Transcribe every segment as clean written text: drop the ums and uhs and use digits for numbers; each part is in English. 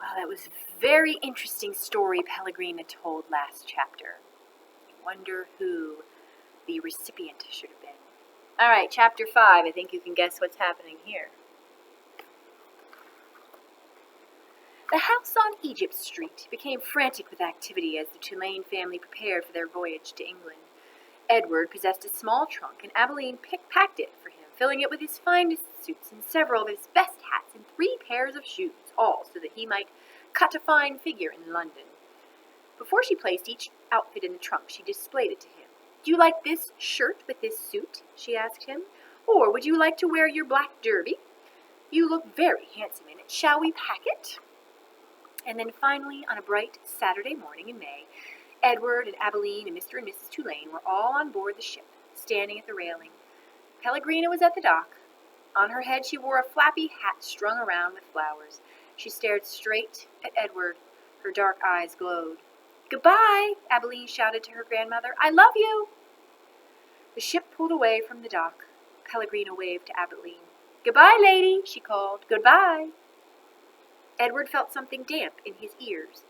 Oh, that was a very interesting story Pellegrina told last chapter. I wonder who the recipient should have been. All right, chapter 5. I think you can guess what's happening here. The house on Egypt Street became frantic with activity as the Tulane family prepared for their voyage to England. Edward possessed a small trunk, and Abilene packed it for him, filling it with his finest suits and several of his best hats and 3 pairs of shoes, all so that he might cut a fine figure in London. Before she placed each outfit in the trunk, she displayed it to him. "Do you like this shirt with this suit?" she asked him. "Or would you like to wear your black derby? You look very handsome in it. Shall we pack it?" And then finally, on a bright Saturday morning in May, Edward and Abilene and Mr. and Mrs. Tulane were all on board the ship, standing at the railing. Pellegrina was at the dock. On her head she wore a flappy hat strung around with flowers. She stared straight at Edward. Her dark eyes glowed. "Goodbye," Abilene shouted to her grandmother. "I love you." The ship pulled away from the dock. Pellegrina waved to Abilene. "Goodbye, lady," she called. "Goodbye." Edward felt something damp in his ears.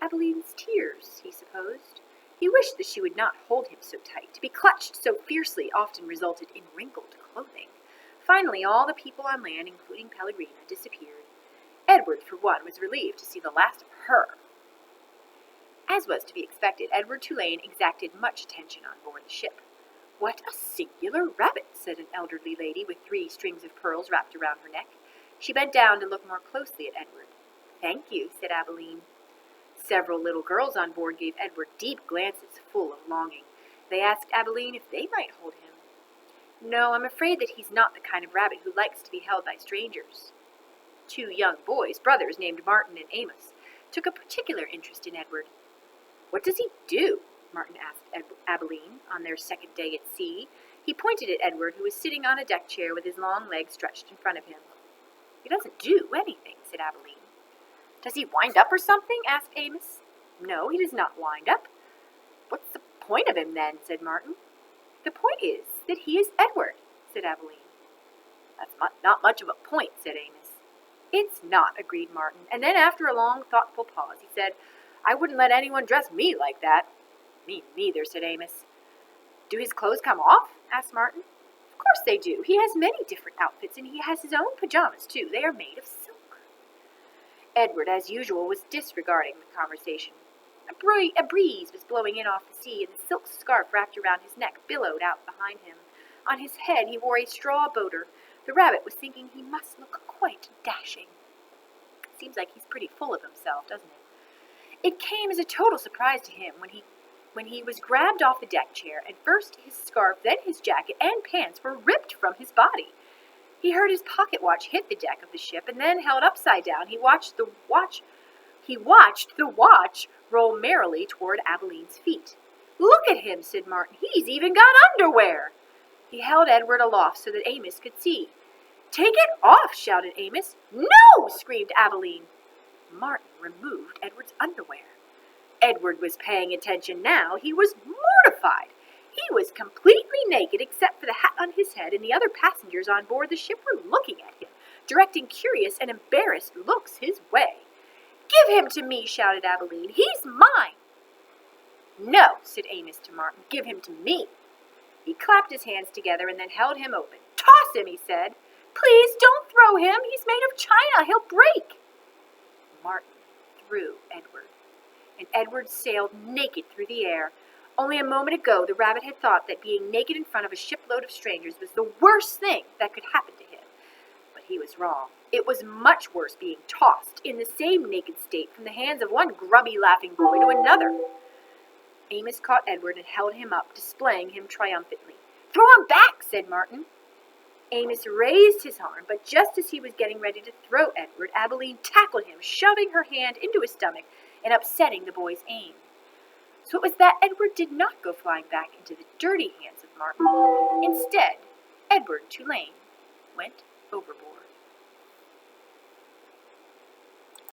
Abilene's tears, he supposed. He wished that she would not hold him so tight. To be clutched so fiercely often resulted in wrinkled clothing. Finally, all the people on land, including Pellegrina, disappeared. Edward, for one, was relieved to see the last of her. As was to be expected, Edward Tulane exacted much attention on board the ship. "What a singular rabbit," said an elderly lady with 3 strings of pearls wrapped around her neck. She bent down to look more closely at Edward. "Thank you," said Abilene. Several little girls on board gave Edward deep glances full of longing. They asked Abilene if they might hold him. "No, I'm afraid that he's not the kind of rabbit who likes to be held by strangers." 2 young boys, brothers named Martin and Amos, took a particular interest in Edward. "What does he do?" Martin asked Abilene on their second day at sea. He pointed at Edward, who was sitting on a deck chair with his long legs stretched in front of him. "He doesn't do anything," said Abilene. "Does he wind up or something?" asked Amos. "No, he does not wind up." "What's the point of him, then?" said Martin. "The point is that he is Edward," said Abilene. "That's not much of a point," said Amos. "It's not," agreed Martin, and then after a long, thoughtful pause, he said, "I wouldn't let anyone dress me like that." "Me neither," said Amos. "Do his clothes come off?" asked Martin. "Of course they do. He has many different outfits, and he has his own pajamas, too. They are made of silk." Edward, as usual, was disregarding the conversation. A breeze was blowing in off the sea, and the silk scarf wrapped around his neck billowed out behind him. On his head he wore a straw boater. The rabbit was thinking he must look quite dashing. Seems like he's pretty full of himself, doesn't it? It came as a total surprise to him when he was grabbed off the deck chair, and first his scarf, then his jacket and pants were ripped from his body. He heard his pocket watch hit the deck of the ship, and then, held upside down, he watched the watch roll merrily toward Abilene's feet. "Look at him," said Martin. "He's even got underwear." He held Edward aloft so that Amos could see. "Take it off," shouted Amos. "No!" screamed Abilene. Martin removed Edward's underwear. Edward was paying attention now. He was mortified. He was completely naked except for the hat on his head, and the other passengers on board the ship were looking at him, directing curious and embarrassed looks his way. "Give him to me," shouted Abilene. "He's mine." "No," said Amos to Martin. "Give him to me." He clapped his hands together and then held him open. "Toss him," he said. "Please don't throw him. He's made of china. He'll break." Martin threw Edward, and Edward sailed naked through the air. Only a moment ago, the rabbit had thought that being naked in front of a shipload of strangers was the worst thing that could happen to him. But he was wrong. It was much worse being tossed in the same naked state from the hands of one grubby, laughing boy to another. Amos caught Edward and held him up, displaying him triumphantly. "Throw him back," said Martin. Amos raised his arm, but just as he was getting ready to throw Edward, Abilene tackled him, shoving her hand into his stomach and upsetting the boy's aim. So it was that Edward did not go flying back into the dirty hands of Martin. Instead, Edward Tulane went overboard.